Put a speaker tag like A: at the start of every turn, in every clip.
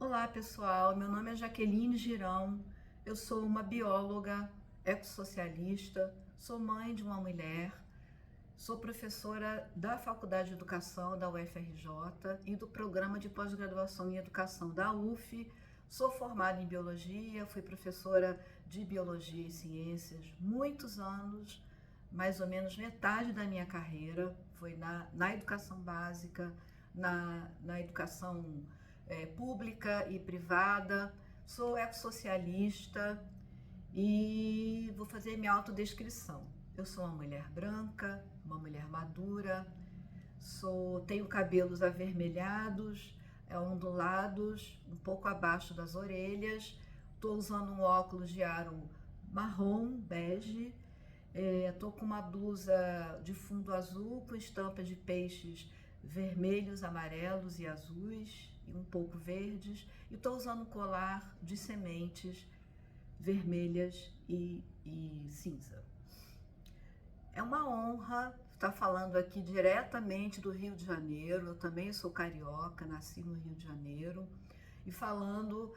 A: Olá, pessoal. Meu nome é Jaqueline Girão. Eu sou uma bióloga ecossocialista, sou mãe de uma mulher, sou professora da Faculdade de Educação da UFRJ e do Programa de Pós-Graduação em Educação da UF. Sou formada em Biologia, fui professora de Biologia e Ciências muitos anos, mais ou menos metade da minha carreira foi na educação básica, na educação pública e privada. Sou ecossocialista e vou fazer minha autodescrição. Eu sou uma mulher branca, uma mulher madura, tenho cabelos avermelhados, ondulados, um pouco abaixo das orelhas. Estou usando um óculos de aro marrom, bege. Estou com uma blusa de fundo azul com estampas de peixes vermelhos, amarelos e azuis e um pouco verdes. E estou usando um colar de sementes vermelhas e cinza. É uma honra estar falando aqui diretamente do Rio de Janeiro. Eu também sou carioca, nasci no Rio de Janeiro, e falando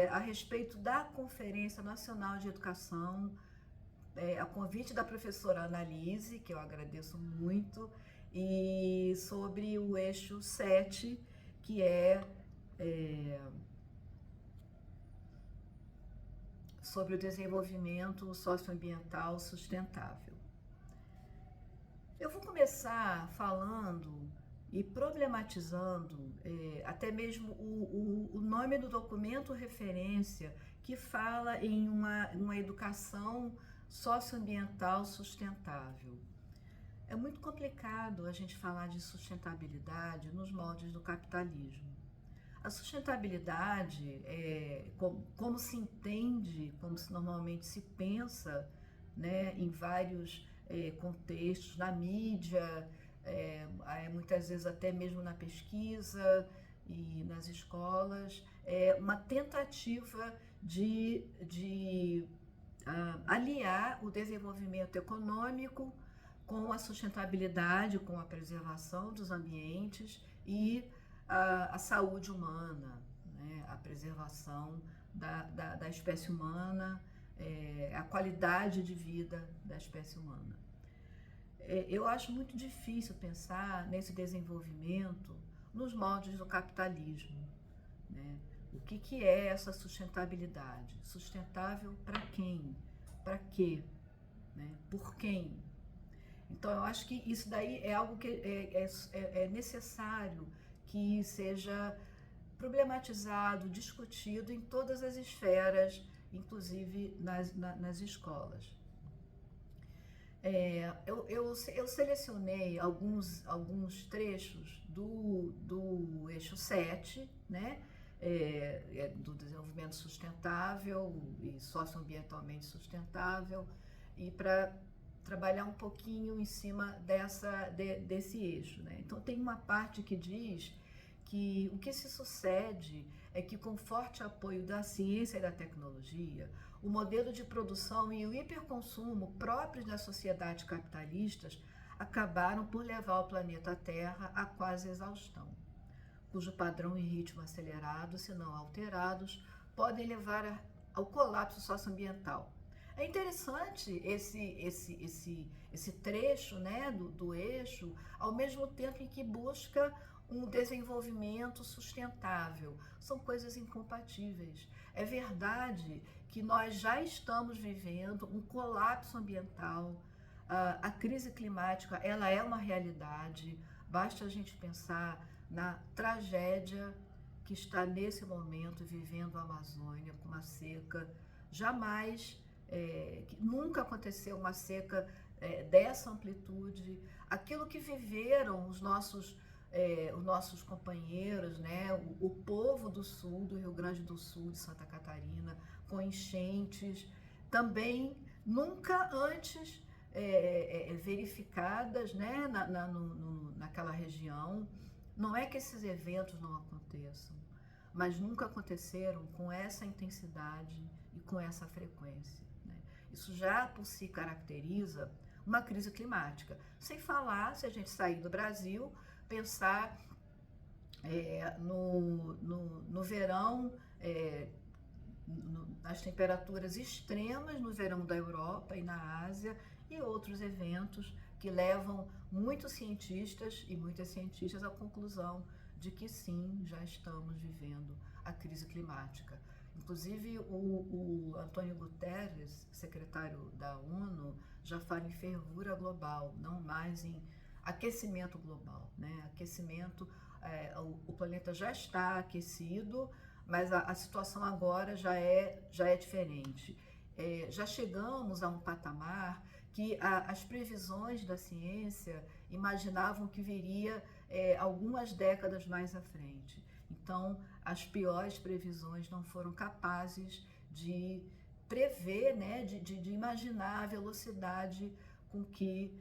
A: a respeito da Conferência Nacional de Educação, a convite da professora Annalise, que eu agradeço muito, e sobre o eixo 7, que sobre o desenvolvimento socioambiental sustentável. Eu vou começar falando e problematizando até mesmo o nome do documento referência, que fala em uma educação socioambiental sustentável. É muito complicado a gente falar de sustentabilidade nos moldes do capitalismo. A sustentabilidade, como se entende, como se normalmente se pensa, né, em vários contextos, na mídia, muitas vezes até mesmo na pesquisa e nas escolas, é uma tentativa de aliar o desenvolvimento econômico com a sustentabilidade, com a preservação dos ambientes e a saúde humana, né? A preservação da espécie humana, a qualidade de vida da espécie humana. Eu acho muito difícil pensar nesse desenvolvimento nos moldes do capitalismo, né? O que é essa sustentabilidade? Sustentável para quem? Para quê? Né? Por quem? Então, eu acho que isso daí é algo que é necessário que seja problematizado, discutido em todas as esferas, inclusive nas escolas. Eu selecionei alguns trechos do eixo 7, né? Do desenvolvimento sustentável e socioambientalmente sustentável, e para trabalhar um pouquinho em cima desse eixo, né? Então tem uma parte que diz que o que se sucede é que, com forte apoio da ciência e da tecnologia, o modelo de produção e o hiperconsumo próprios das sociedades capitalistas acabaram por levar o planeta Terra à quase exaustão, cujo padrão e ritmo acelerados, se não alterados, podem levar ao colapso socioambiental. É interessante esse trecho, né, do eixo, ao mesmo tempo em que busca um desenvolvimento sustentável. São coisas incompatíveis. É verdade que nós já estamos vivendo um colapso ambiental. A crise climática, ela é uma realidade. Basta a gente pensar na tragédia que está nesse momento vivendo a Amazônia, com uma seca jamais, que nunca aconteceu uma seca dessa amplitude. Aquilo que viveram os nossos companheiros, né, o povo do sul, do Rio Grande do Sul, de Santa Catarina, com enchentes, também nunca antes verificadas, né, naquela região. Não é que esses eventos não aconteçam, mas nunca aconteceram com essa intensidade e com essa frequência, né? Isso já por si caracteriza uma crise climática. Sem falar, se a gente sair do Brasil, pensar No verão, as temperaturas extremas no verão da Europa e na Ásia, e outros eventos que levam muitos cientistas e muitas cientistas à conclusão de que sim, já estamos vivendo a crise climática. Inclusive o Antônio Guterres, secretário da ONU, já fala em fervura global, não mais em aquecimento global, né? Aquecimento, o planeta já está aquecido, mas a situação agora já é diferente. Já chegamos a um patamar que as previsões da ciência imaginavam que viria algumas décadas mais à frente. Então, as piores previsões não foram capazes de prever, né, de imaginar a velocidade com que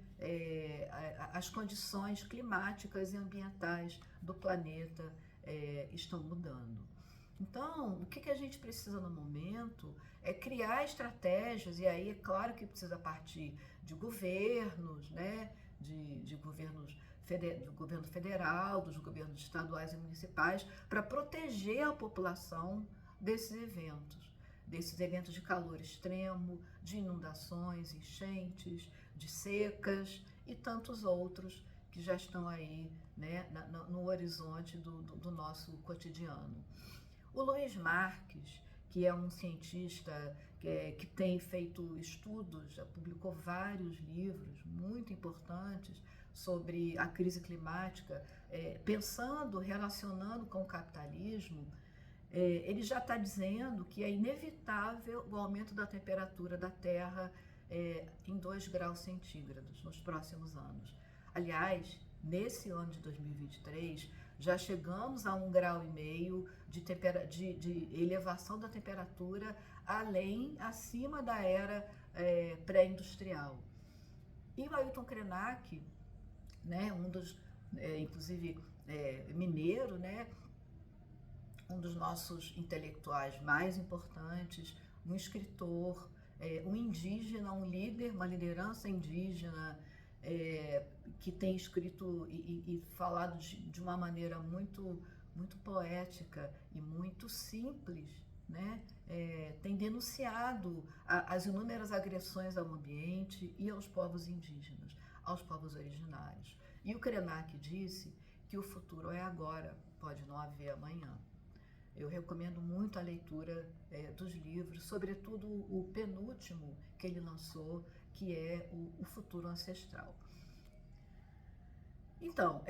A: as condições climáticas e ambientais do planeta estão mudando. Então, o que a gente precisa no momento é criar estratégias, e aí é claro que precisa partir de governos, né, de governos do governo federal, dos governos estaduais e municipais, para proteger a população desses eventos de calor extremo, de inundações, enchentes, de secas e tantos outros que já estão aí, né, no horizonte do nosso cotidiano. O Luiz Marques, que é um cientista que tem feito estudos, já publicou vários livros muito importantes sobre a crise climática, pensando, relacionando com o capitalismo, ele já está dizendo que é inevitável o aumento da temperatura da Terra em 2 graus centígrados nos próximos anos. Aliás, nesse ano de 2023, já chegamos a 1,5 grau de elevação da temperatura acima da era pré-industrial. E o Ailton Krenak, né, inclusive mineiro, né, um dos nossos intelectuais mais importantes, um escritor, um indígena, um líder, uma liderança indígena, que tem escrito e falado de uma maneira muito, muito poética e muito simples, né? Tem denunciado as inúmeras agressões ao ambiente e aos povos indígenas, aos povos originários. E o Krenak disse que o futuro é agora, pode não haver amanhã. Eu recomendo muito a leitura dos livros, sobretudo o penúltimo que ele lançou, que é o Futuro Ancestral. Então,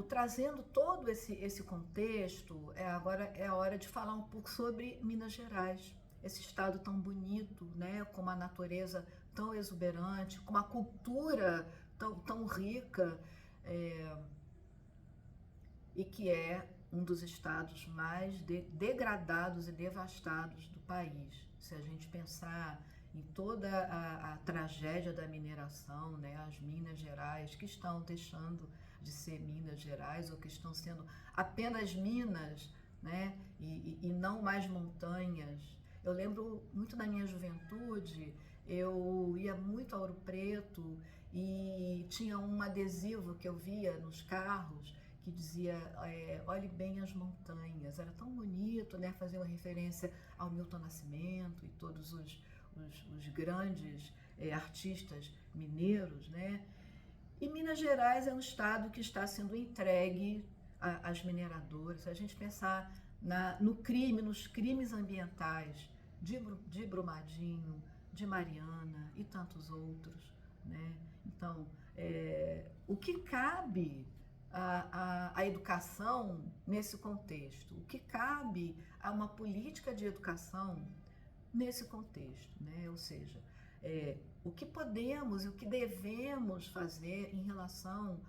A: trazendo todo esse contexto, agora é a hora de falar um pouco sobre Minas Gerais, esse estado tão bonito, né, com uma natureza tão exuberante, com uma cultura tão rica, e que é um dos estados mais degradados e devastados do país. Se a gente pensar em toda a tragédia da mineração, né, as Minas Gerais, que estão deixando de ser Minas Gerais, ou que estão sendo apenas minas, né, e não mais montanhas. Eu lembro muito da minha juventude, eu ia muito a Ouro Preto e tinha um adesivo que eu via nos carros que dizia, olhe bem as montanhas. Era tão bonito, né, fazer uma referência ao Milton Nascimento e todos os grandes artistas mineiros, né? E Minas Gerais é um estado que está sendo entregue às mineradoras. Se a gente pensar nos crimes ambientais de Brumadinho, de Mariana e tantos outros, né? Então, o que cabe à educação nesse contexto? O que cabe a uma política de educação nesse contexto, né? Ou seja, o que podemos e o que devemos fazer em relação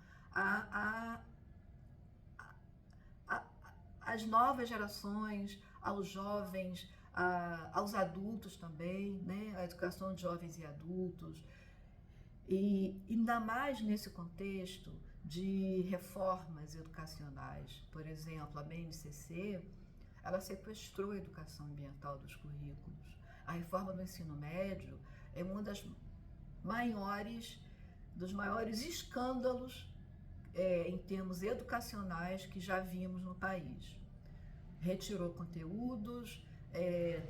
A: às novas gerações, aos jovens, aos adultos também, né? A educação de jovens e adultos. E ainda mais nesse contexto de reformas educacionais. Por exemplo, a BNCC, ela sequestrou a educação ambiental dos currículos. A reforma do ensino médio é um dos maiores escândalos em termos educacionais que já vimos no país. Retirou conteúdos,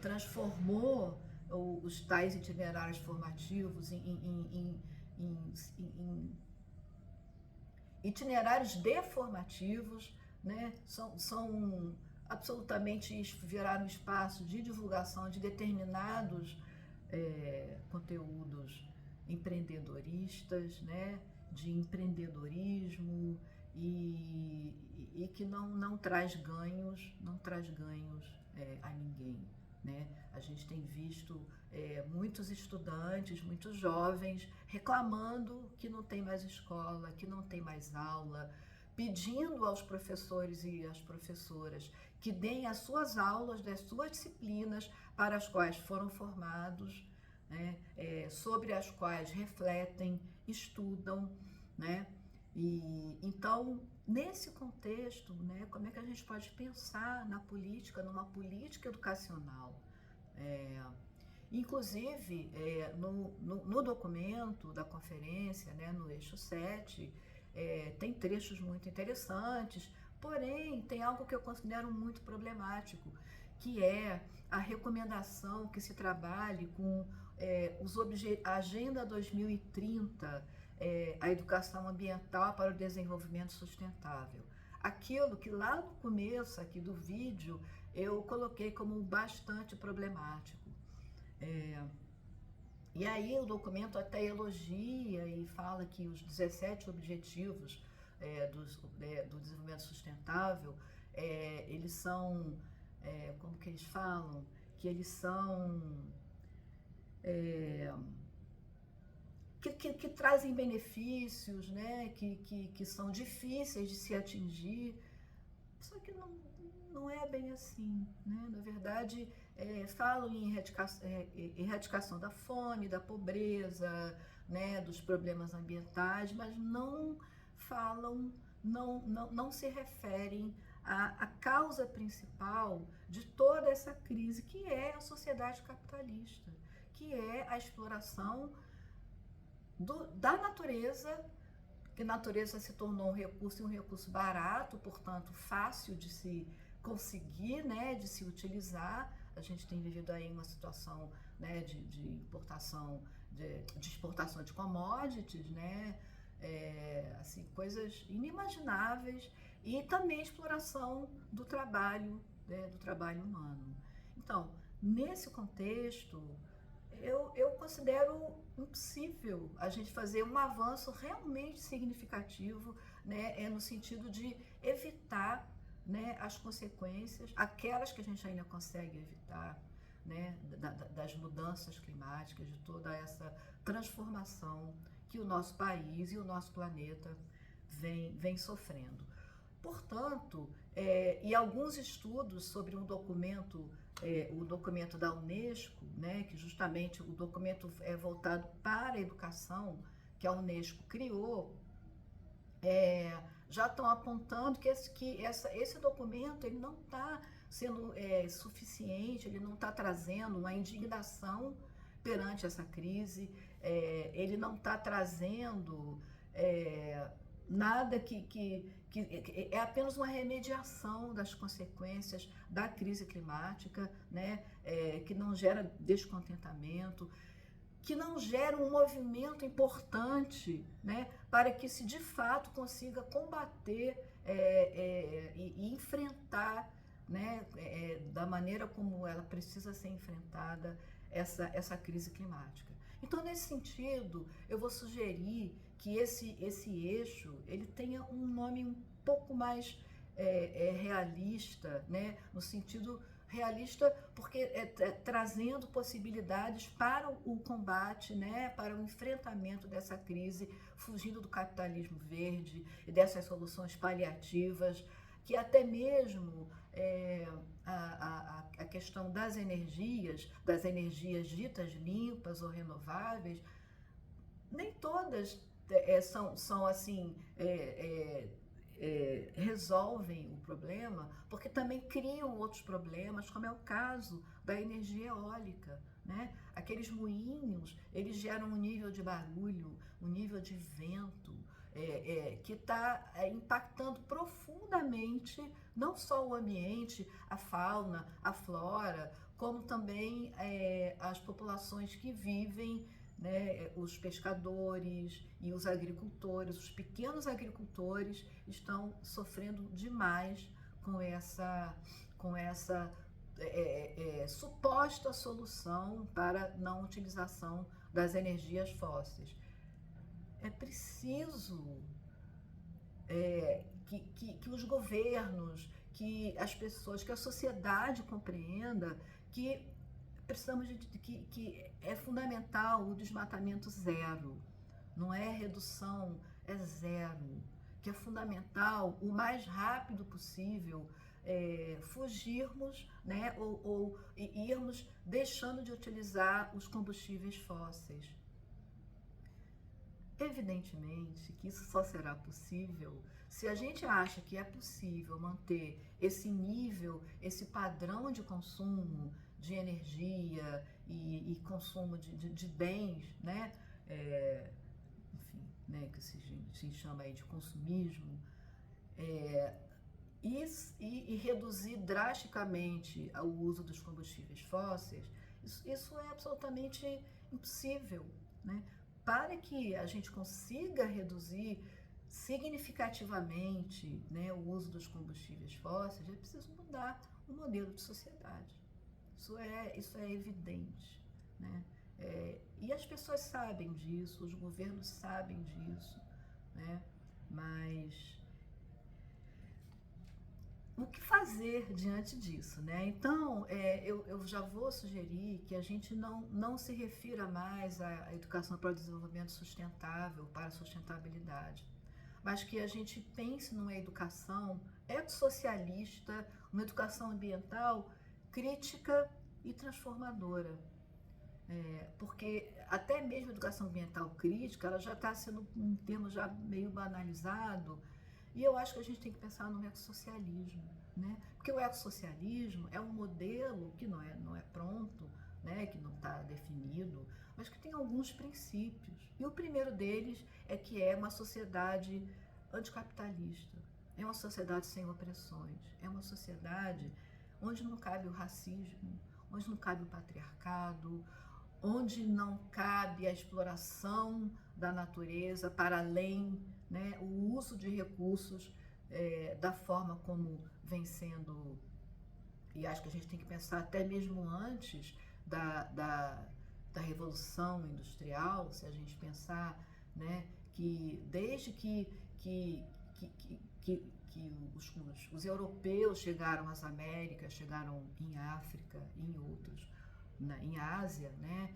A: transformou os tais itinerários formativos em itinerários deformativos, né? São absolutamente, viraram espaço de divulgação de determinados conteúdos empreendedoristas, né? De empreendedorismo e que não traz ganhos, a ninguém, né? A gente tem visto muitos estudantes, muitos jovens reclamando que não tem mais escola, que não tem mais aula, pedindo aos professores e às professoras que deem as suas aulas das suas disciplinas para as quais foram formados, né? Sobre as quais refletem, estudam, né? E então, nesse contexto, né, como é que a gente pode pensar na política, numa política educacional? Inclusive, no documento da conferência, né, no eixo 7, tem trechos muito interessantes, porém, tem algo que eu considero muito problemático, que é a recomendação que se trabalhe com a Agenda 2030, a educação ambiental para o desenvolvimento sustentável. Aquilo que lá no começo aqui do vídeo eu coloquei como bastante problemático. E aí o documento até elogia e fala que os 17 objetivos do desenvolvimento sustentável, eles são, como que eles falam? Que eles são... Que trazem benefícios, né? Que são difíceis de se atingir, só que não é bem assim, né? Na verdade, falam em erradicação da fome, da pobreza, né? Dos problemas ambientais, mas não falam, não se referem à causa principal de toda essa crise, que é a sociedade capitalista, que é a exploração da natureza, que a natureza se tornou um recurso barato, portanto fácil de se conseguir, né, de se utilizar. A gente tem vivido aí uma situação, né, de importação, de exportação de commodities, né, assim, coisas inimagináveis, e também exploração do trabalho, né, do trabalho humano. Então, nesse contexto, eu considero impossível a gente fazer um avanço realmente significativo, né, no sentido de evitar, né, as consequências, aquelas que a gente ainda consegue evitar, né, das mudanças climáticas, de toda essa transformação que o nosso país e o nosso planeta vem sofrendo. Portanto, e alguns estudos sobre um documento, o documento da Unesco, né, que justamente o documento é voltado para a educação, que a Unesco criou, já estão apontando que esse documento ele não está sendo suficiente, ele não está trazendo uma indignação perante essa crise, ele não está trazendo nada que é apenas uma remediação das consequências da crise climática, né? Que não gera descontentamento, que não gera um movimento importante, né? Para que se de fato consiga combater e enfrentar, né? Da maneira como ela precisa ser enfrentada essa crise climática. Então, nesse sentido, eu vou sugerir que esse eixo ele tenha um nome um pouco mais realista, né? No sentido realista, porque trazendo possibilidades para o combate, né? Para o enfrentamento dessa crise, fugindo do capitalismo verde e dessas soluções paliativas, que até mesmo a questão das energias ditas limpas ou renováveis, nem todas são assim, resolvem o problema, porque também criam outros problemas, como é o caso da energia eólica, né? Aqueles moinhos, eles geram um nível de barulho, um nível de vento, que está impactando profundamente não só o ambiente, a fauna, a flora, como também as populações que vivem, né, os pescadores e os agricultores, os pequenos agricultores estão sofrendo demais com essa suposta solução para não utilização das energias fósseis. É preciso que os governos, que as pessoas, que a sociedade compreenda que precisamos que é fundamental o desmatamento zero, não é redução, é zero, que é fundamental o mais rápido possível fugirmos, né, ou irmos deixando de utilizar os combustíveis fósseis. Evidentemente que isso só será possível se a gente acha que é possível manter esse nível, esse padrão de consumo de energia e consumo de bens, né? Enfim, né, que se chama aí de consumismo, e reduzir drasticamente o uso dos combustíveis fósseis. Isso é absolutamente impossível, né? Para que a gente consiga reduzir significativamente, né, o uso dos combustíveis fósseis, é preciso mudar o modelo de sociedade. Isso é evidente, né? E as pessoas sabem disso, os governos sabem disso, né? Mas o que fazer diante disso, né? Então, eu já vou sugerir que a gente não se refira mais à educação para o desenvolvimento sustentável, para a sustentabilidade, mas que a gente pense numa educação ecossocialista, uma educação ambiental crítica e transformadora. Porque até mesmo a educação ambiental crítica, ela já está sendo um termo já meio banalizado. E eu acho que a gente tem que pensar no ecossocialismo, né? Porque o ecossocialismo é um modelo que não é pronto, né? Que não está definido, mas que tem alguns princípios. E o primeiro deles é que é uma sociedade anticapitalista, é uma sociedade sem opressões, é uma sociedade onde não cabe o racismo, onde não cabe o patriarcado, onde não cabe a exploração da natureza para além, né, o uso de recursos da forma como vem sendo, e acho que a gente tem que pensar até mesmo antes da Revolução Industrial, se a gente pensar, né, que desde que os europeus chegaram às Américas, chegaram em África, em outros, em Ásia, né,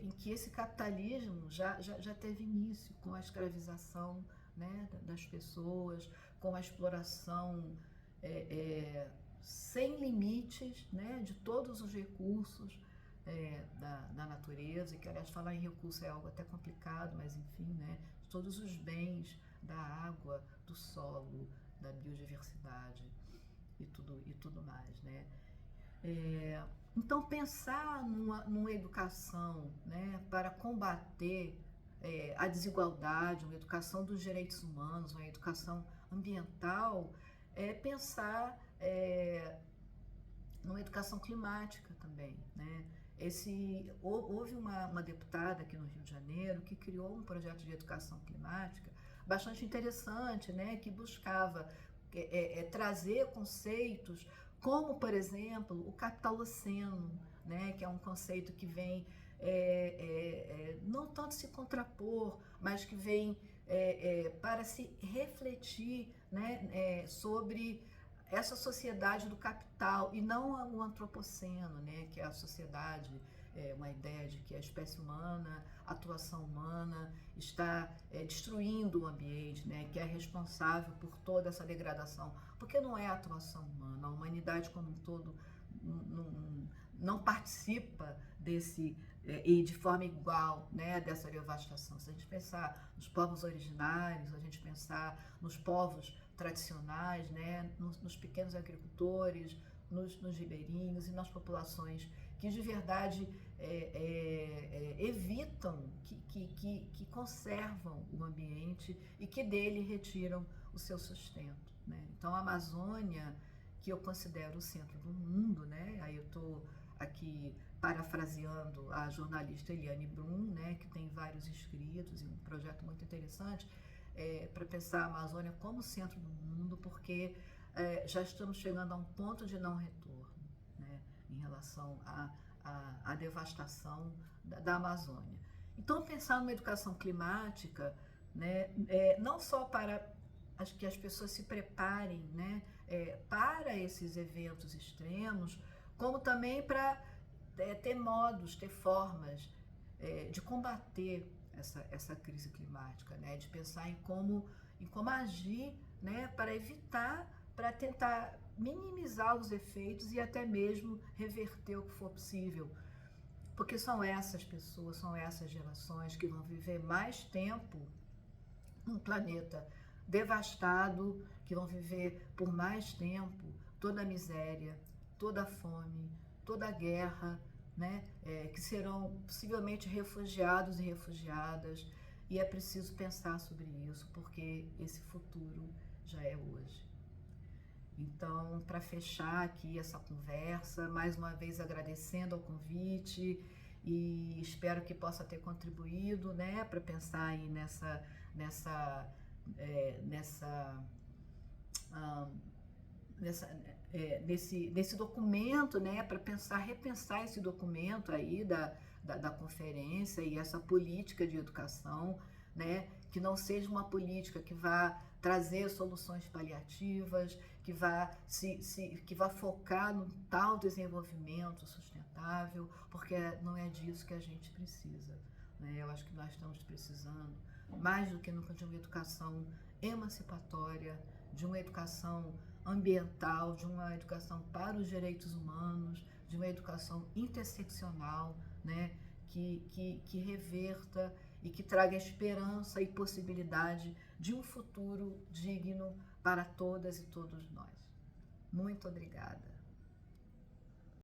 A: em que esse capitalismo já teve início com a escravização, né, das pessoas, com a exploração sem limites, né, de todos os recursos da natureza, e que, aliás, falar em recurso é algo até complicado, mas enfim, né, de todos os bens da água, do solo, da biodiversidade e tudo mais, né? Então, pensar numa educação, né, para combater a desigualdade, uma educação dos direitos humanos, uma educação ambiental, é pensar numa educação climática também, né? Houve uma deputada aqui no Rio de Janeiro que criou um projeto de educação climática bastante interessante, né, que buscava trazer conceitos como, por exemplo, o capitaloceno, né, que é um conceito que vem não tanto se contrapor, mas que vem para se refletir, né, sobre essa sociedade do capital e não o antropoceno, né, que é a sociedade, uma ideia de que a espécie humana, a atuação humana está destruindo o ambiente, né, que é responsável por toda essa degradação, porque não é a atuação humana, a humanidade como um todo não participa desse e de forma igual, né, dessa devastação. Se a gente pensar nos povos originários, a gente pensar nos povos tradicionais, né, nos pequenos agricultores, nos ribeirinhos e nas populações que de verdade evitam, que conservam o ambiente e que dele retiram o seu sustento, né? Então a Amazônia, que eu considero o centro do mundo, né? Aí eu estou aqui parafraseando a jornalista Eliane Brum, né, que tem vários escritos e um projeto muito interessante para pensar a Amazônia como centro do mundo, porque já estamos chegando a um ponto de não retorno, né, em relação à devastação da Amazônia. Então, pensar numa educação climática, né, não só para que as pessoas se preparem, né, para esses eventos extremos, como também para ter modos, ter formas de combater essa crise climática, né? De pensar em como agir, né? Para evitar, para tentar minimizar os efeitos e até mesmo reverter o que for possível. Porque são essas pessoas, são essas gerações que vão viver mais tempo num planeta devastado, que vão viver por mais tempo toda a miséria, toda a fome, toda a guerra, né? Que serão possivelmente refugiados e refugiadas, e é preciso pensar sobre isso, porque esse futuro já é hoje. Então, para fechar aqui essa conversa, mais uma vez agradecendo ao convite e espero que possa ter contribuído, né, para pensar aí nesse documento, né, para repensar esse documento aí da conferência e essa política de educação, né, que não seja uma política que vá trazer soluções paliativas, que vá focar no tal desenvolvimento sustentável, porque não é disso que a gente precisa, né? Eu acho que nós estamos precisando, mais do que nunca, de uma educação emancipatória, de uma educação ambiental, de uma educação para os direitos humanos, de uma educação interseccional, né, que reverta e que traga esperança e possibilidade de um futuro digno para todas e todos nós. Muito obrigada.